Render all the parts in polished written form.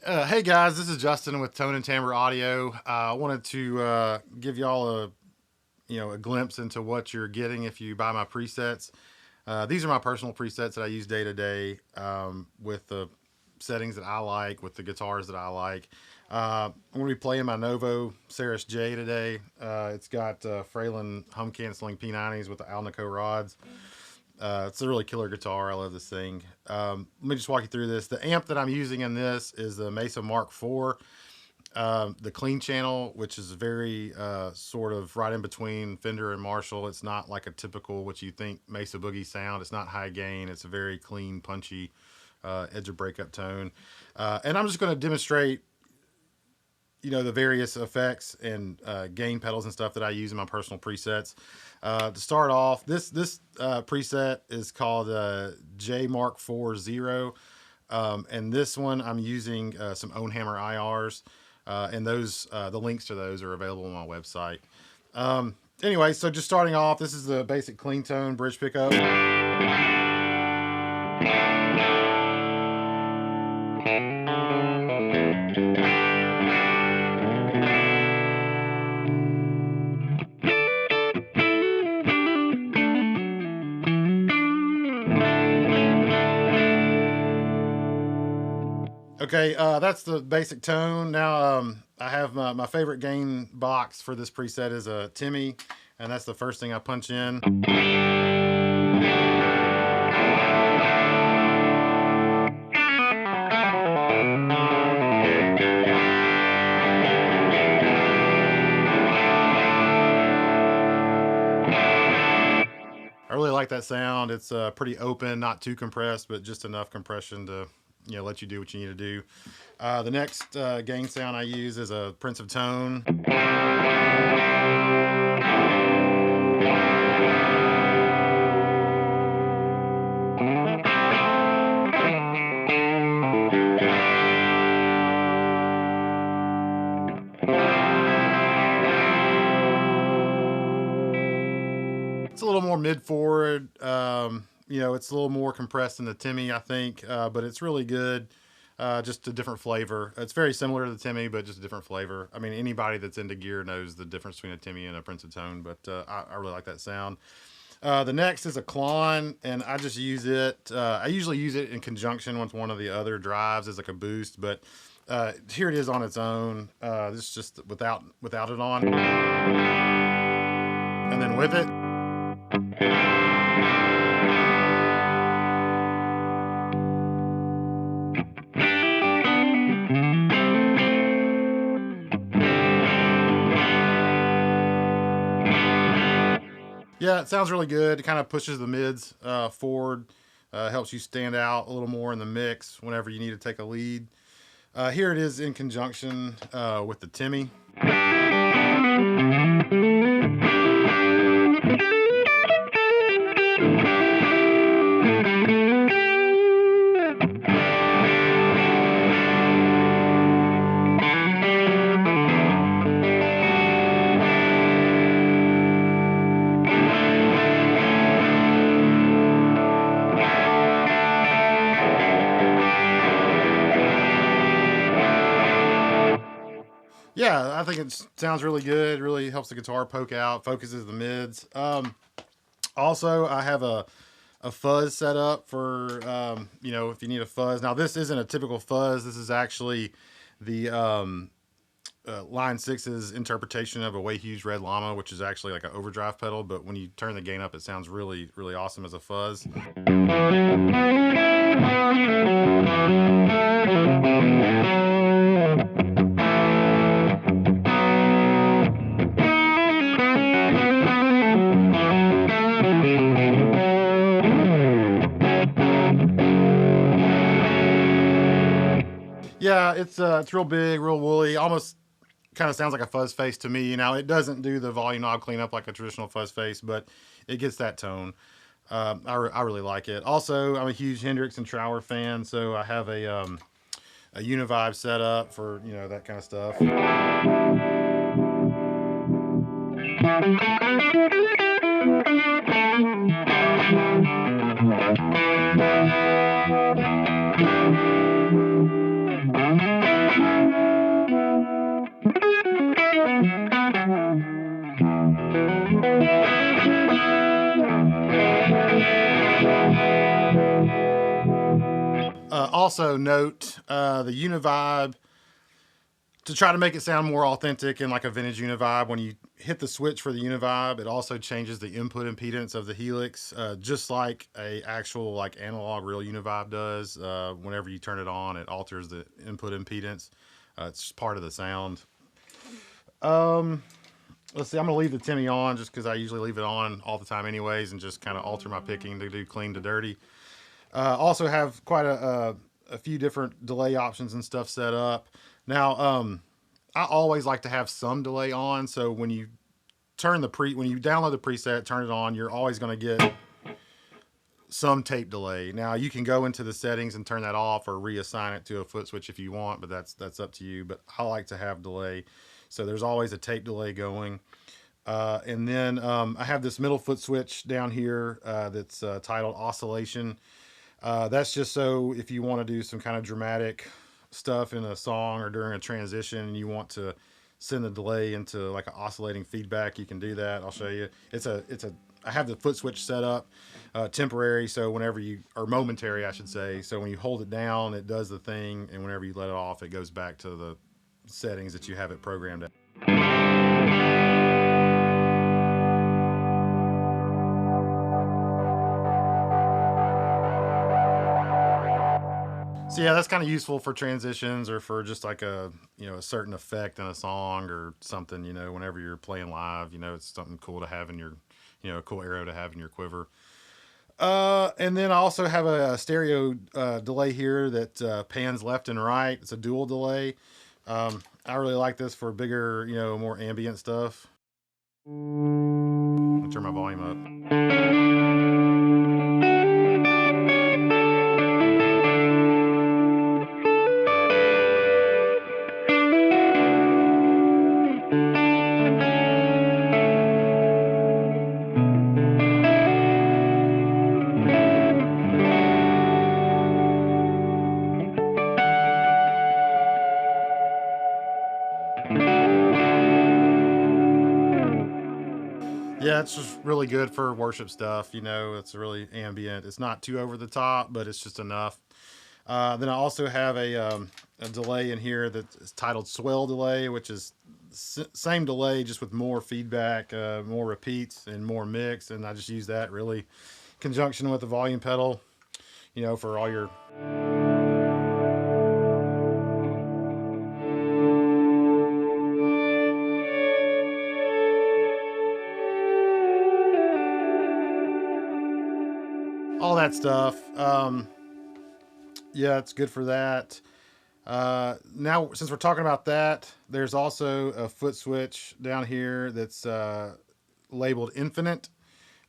Hey guys, this is Justin with Tone and Timbre Audio. I wanted to give y'all a glimpse into what you're getting if you buy my presets. These are my personal presets that I use day to day with the settings that I like, with the guitars that I like. I'm going to be playing my Novo Ceres J today. It's got Fralin hum canceling P90s with the Alnico rods. It's a really killer guitar. I love this thing. Let me just walk you through this. The amp that I'm using in this is the Mesa Mark IV. The clean channel, which is very sort of right in between Fender and Marshall. It's not like a typical what you think Mesa Boogie sound. It's not high gain. It's a very clean, punchy, edge of breakup tone. And I'm just going to demonstrate the various effects and gain pedals and stuff that I use in my personal presets. To start off, this preset is called J Mark 40, and this one I'm using some Ownhammer IRs, and those the links to those are available on my website. Anyway, so just starting off, this is the basic clean tone bridge pickup. Okay, that's the basic tone. Now, I have my favorite gain box for this preset is a Timmy, and that's the first thing I punch in. I really like that sound. It's pretty open, not too compressed, but just enough compression to let you do what you need to do. The next gain sound I use is a Prince of Tone. It's a little more mid-forward. It's a little more compressed than the Timmy, I think, but it's really good. Just a different flavor. It's very similar to the Timmy, but just a different flavor. I mean, anybody that's into gear knows the difference between a Timmy and a Prince of Tone, but I really like that sound. The next is a Klon, and I just use it. I usually use it in conjunction with one of the other drives as like a boost, but here it is on its own. This is just without it on, and then with it. Yeah, it sounds really good. It kind of pushes the mids forward, helps you stand out a little more in the mix whenever you need to take a lead. Here it is in conjunction with the Timmy. Yeah, I think it sounds really good. It really helps the guitar poke out, focuses the mids. Also, I have a fuzz set up for, if you need a fuzz. Now, this isn't a typical fuzz. This is actually the Line 6's interpretation of a Way Hughes Red Llama, which is actually like an overdrive pedal. But when you turn the gain up, it sounds really, really awesome as a fuzz. Yeah, it's real big, real woolly, almost kind of sounds like a fuzz face to me. Now, it doesn't do the volume knob cleanup like a traditional fuzz face, but it gets that tone. I really like it. Also, I'm a huge Hendrix and Trower fan, so I have a Univibe set up for that kind of stuff. also note the Univibe, to try to make it sound more authentic and like a vintage Univibe. When you hit the switch for the Univibe, it also changes the input impedance of the Helix, just like a actual like analog real Univibe does. Whenever you turn it on, it alters the input impedance. It's part of the sound. Let's see, I'm gonna leave the Timmy on just because I usually leave it on all the time anyways, and just kind of alter my picking to do clean to dirty. Also have quite a few different delay options and stuff set up. Now, I always like to have some delay on, so when you when you download the preset, turn it on, you're always going to get some tape delay. Now, you can go into the settings and turn that off or reassign it to a foot switch if you want, but that's up to you. But I like to have delay, so there's always a tape delay going. And then I have this middle foot switch down here that's titled Oscillation. That's just so if you want to do some kind of dramatic stuff in a song or during a transition and you want to send the delay into like an oscillating feedback, you can do that. I'll show you. I have the foot switch set up temporary, so whenever or momentary I should say, so when you hold it down it does the thing, and whenever you let it off it goes back to the settings that you have it programmed at. So yeah, that's kind of useful for transitions or for just like a certain effect in a song or something. Whenever you're playing live, it's something cool to have in your, a cool arrow to have in your quiver. And then I also have a stereo delay here that pans left and right. It's a dual delay. I really like this for bigger, more ambient stuff. I'll turn my volume up. Yeah, it's just really good for worship stuff. It's really ambient. It's not too over the top, but it's just enough. Then I also have a delay in here that's titled Swell Delay, which is same delay, just with more feedback, more repeats, and more mix. And I just use that really in conjunction with the volume pedal, for all your... all that stuff. Yeah, it's good for that. Now, since we're talking about that, there's also a foot switch down here that's labeled Infinite.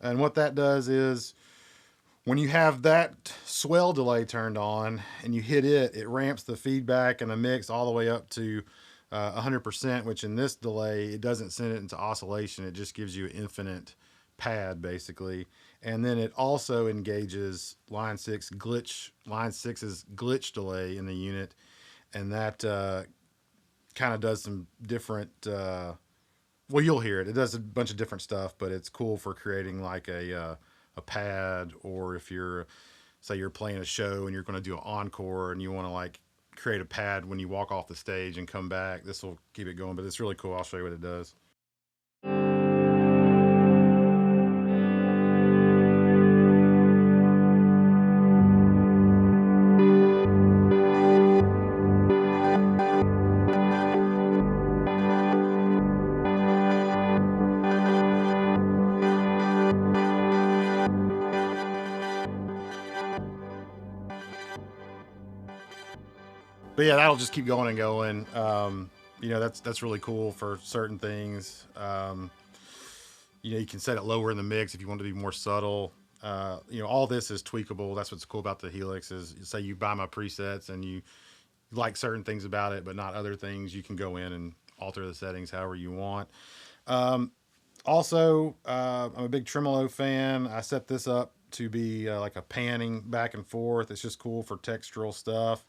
And what that does is when you have that swell delay turned on and you hit it, it ramps the feedback and the mix all the way up to 100%, which in this delay, it doesn't send it into oscillation. It just gives you an infinite pad basically. And then it also engages line 6's glitch delay in the unit, and that kind of does some different well, you'll hear it does a bunch of different stuff, but it's cool for creating like a pad, or if you're, say you're playing a show and you're going to do an encore and you want to like create a pad when you walk off the stage and come back, this will keep it going. But it's really cool. I'll show you what it does. But yeah, that'll just keep going and going. That's really cool for certain things. You can set it lower in the mix if you want to be more subtle. All this is tweakable. That's what's cool about the Helix is, say you buy my presets and you like certain things about it, but not other things. You can go in and alter the settings however you want. Also, I'm a big tremolo fan. I set this up to be like a panning back and forth. It's just cool for textural stuff.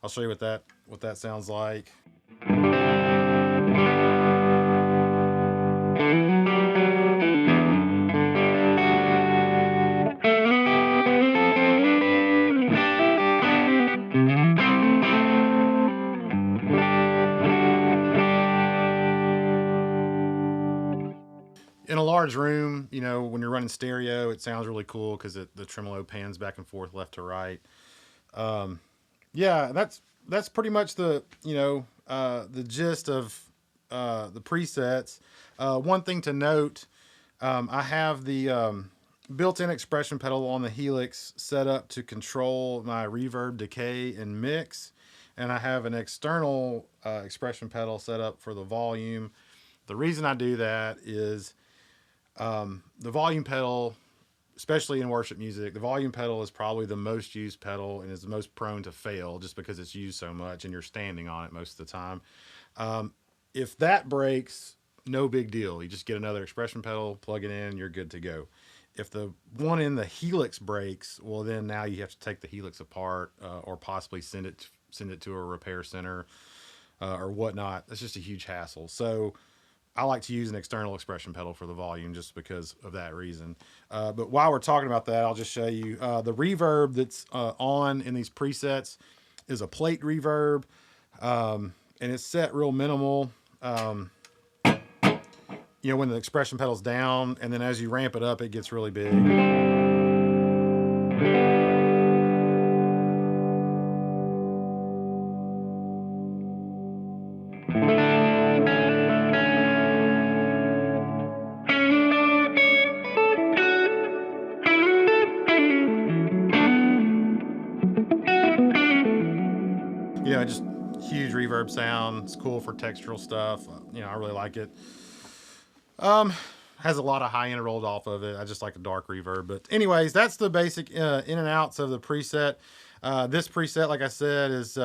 I'll show you what that sounds like. large room, you know, when you're running stereo, it sounds really cool because the tremolo pans back and forth left to right. Yeah, that's pretty much the gist of the presets. One thing to note, I have the built-in expression pedal on the Helix set up to control my reverb, decay, and mix, and I have an external expression pedal set up for the volume. The reason I do that is the volume pedal, especially in worship music, the volume pedal is probably the most used pedal and is the most prone to fail just because it's used so much and you're standing on it most of the time. If that breaks, no big deal. You just get another expression pedal, plug it in, you're good to go. If the one in the Helix breaks, well, then now you have to take the Helix apart or possibly send it to a repair center or whatnot. That's just a huge hassle. So I like to use an external expression pedal for the volume just because of that reason. But while we're talking about that, I'll just show you the reverb that's on in these presets is a plate reverb, and it's set real minimal. You know, when the expression pedal's down, and then as you ramp it up, it gets really big. You know, just huge reverb sound. It's cool for textural stuff. You know, I really like it. Has a lot of high end rolled off of it. I just like the dark reverb. But anyways, that's the basic in and outs of the preset. This preset, like I said, is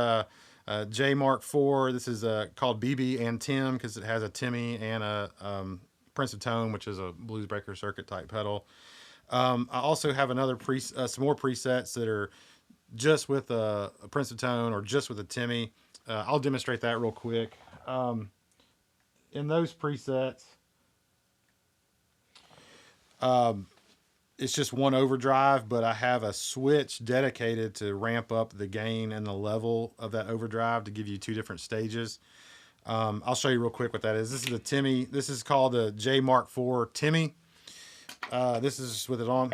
J Mark IV. This is called BB and Tim because it has a Timmy and a Prince of Tone, which is a blues breaker circuit type pedal. I also have another some more presets that are just with a Prince of Tone or just with a Timmy. I'll demonstrate that real quick. In those presets, it's just one overdrive, but I have a switch dedicated to ramp up the gain and the level of that overdrive to give you two different stages. I'll show you real quick what that is. This is a Timmy. This is called the J Mark IV Timmy. This is with it on.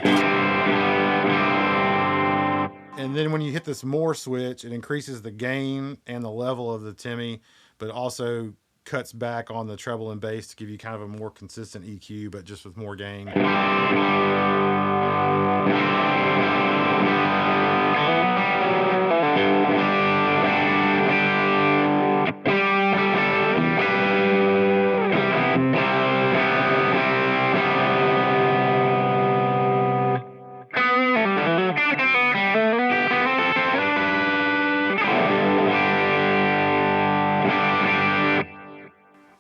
And then when you hit this more switch, it increases the gain and the level of the Timmy, but also cuts back on the treble and bass to give you kind of a more consistent EQ, but just with more gain.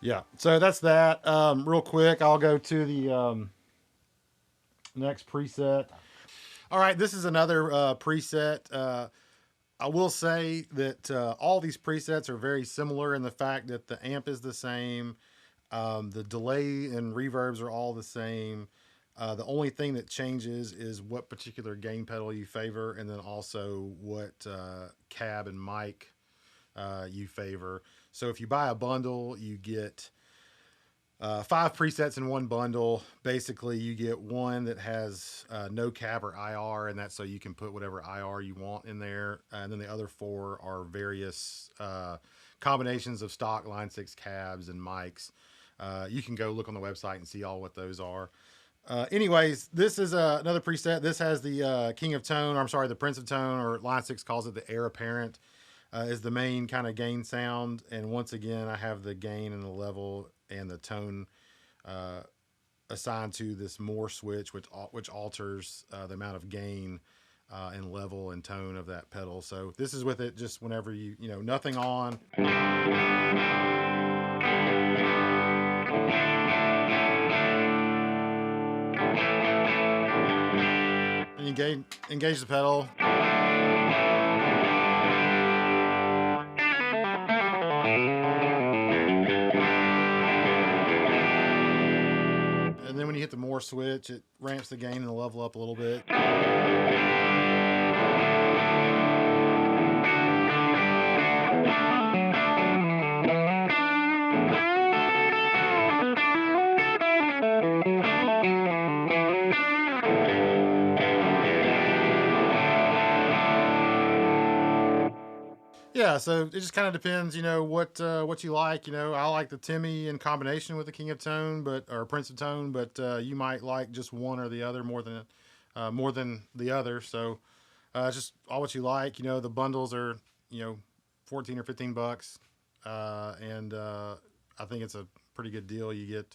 Yeah, so that's that. Real quick, I'll go to the next preset. All right, this is another preset. I will say that all these presets are very similar in the fact that the amp is the same. The delay and reverbs are all the same. The only thing that changes is what particular gain pedal you favor, and then also what cab and mic you favor. So if you buy a bundle, you get 5 presets in one bundle. Basically, you get one that has no cab or IR, and that's so you can put whatever IR you want in there. And then the other 4 are various combinations of stock Line 6 cabs and mics. You can go look on the website and see all what those are. Anyways, this is another preset. This has the King of Tone, or I'm sorry, the Prince of Tone, or Line 6 calls it the Heir Apparent. Is the main kind of gain sound, and once again I have the gain and the level and the tone assigned to this more switch, which alters the amount of gain and level and tone of that pedal. So this is with it just whenever you know, nothing on. And you engage the pedal. And then when you hit the more switch, it ramps the gain and the level up a little bit. yeah, so it just kind of depends, what you like. I like the Timmy in combination with the King of Tone, or Prince of Tone, but you might like just one or the other more than the other. So it's just all what you like. The bundles are 14 or $15, and I think it's a pretty good deal. You get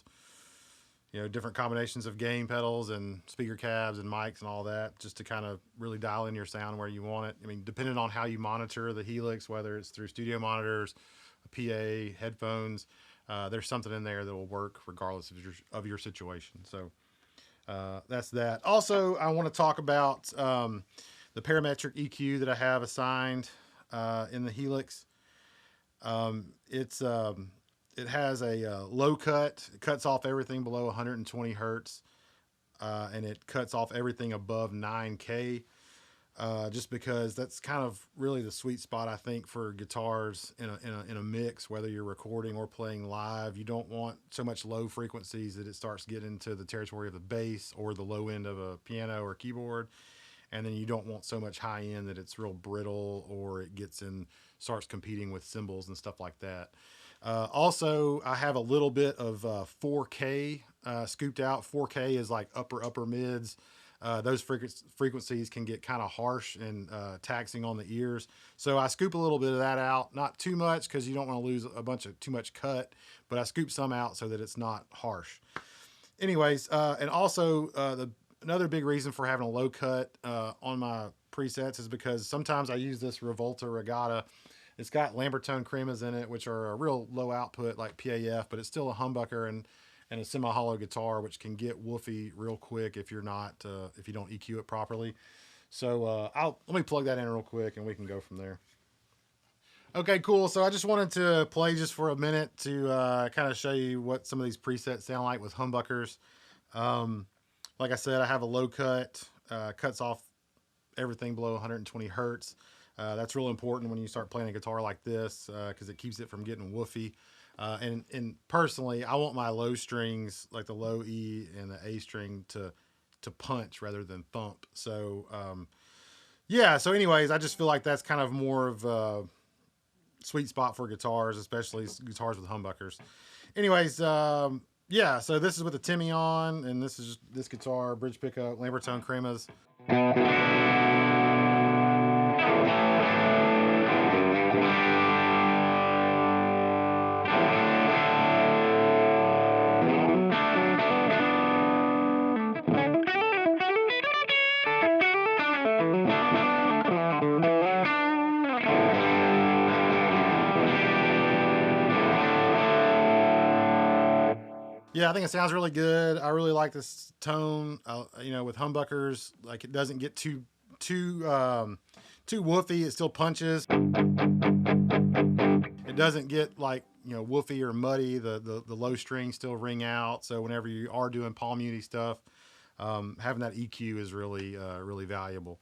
different combinations of gain pedals and speaker cabs and mics and all that, just to kind of really dial in your sound where you want it. I mean, depending on how you monitor the Helix, whether it's through studio monitors, a PA, headphones, there's something in there that will work regardless of your situation. So that's that. Also, I want to talk about the parametric EQ that I have assigned in the Helix. It has a low cut. It cuts off everything below 120 hertz, and it cuts off everything above 9K. Just because that's kind of really the sweet spot, I think, for guitars in a mix, whether you're recording or playing live. You don't want so much low frequencies that it starts getting into the territory of the bass or the low end of a piano or keyboard. And then you don't want so much high end that it's real brittle or it starts competing with cymbals and stuff like that. Also, I have a little bit of 4K scooped out. 4K is like upper mids. Those frequencies can get kind of harsh and taxing on the ears. So I scoop a little bit of that out. Not too much because you don't want to lose too much cut, but I scoop some out so that it's not harsh. Anyways, and also another big reason for having a low cut on my presets is because sometimes I use this Revolta Regatta. It's got Lambertone cremas in it, which are a real low output like PAF, but it's still a humbucker and a semi-hollow guitar, which can get woofy real quick if you don't EQ it properly. So let me plug that in real quick and we can go from there. Okay, cool. So I just wanted to play just for a minute to kind of show you what some of these presets sound like with humbuckers. Like I said, I have a low cut, cuts off everything below 120 hertz. That's real important when you start playing a guitar like this because it keeps it from getting woofy. And personally, I want my low strings, like the low E and the A string, to punch rather than thump. So yeah. So anyways, I just feel like that's kind of more of a sweet spot for guitars, especially guitars with humbuckers. Anyways, yeah. So this is with the Timmy on, and this is this guitar bridge pickup, Lambertone cremas. Yeah, I think it sounds really good. I really like this tone. With humbuckers, like it doesn't get too woofy. It still punches. It doesn't get like woofy or muddy. The low strings still ring out. So whenever you are doing palm muty stuff, having that EQ is really really valuable.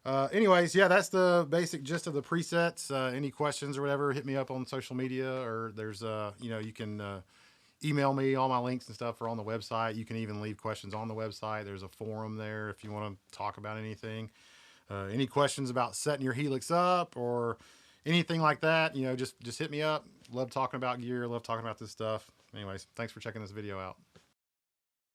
Anyways, yeah, that's the basic gist of the presets. Any questions or whatever, hit me up on social media, or there's you can email me. All my links and stuff are on the website. You can even leave questions on the website. There's a forum there if you want to talk about anything. Any questions about setting your Helix up or anything like that, just hit me up. Love talking about gear. Love talking about this stuff. Anyways, thanks for checking this video out.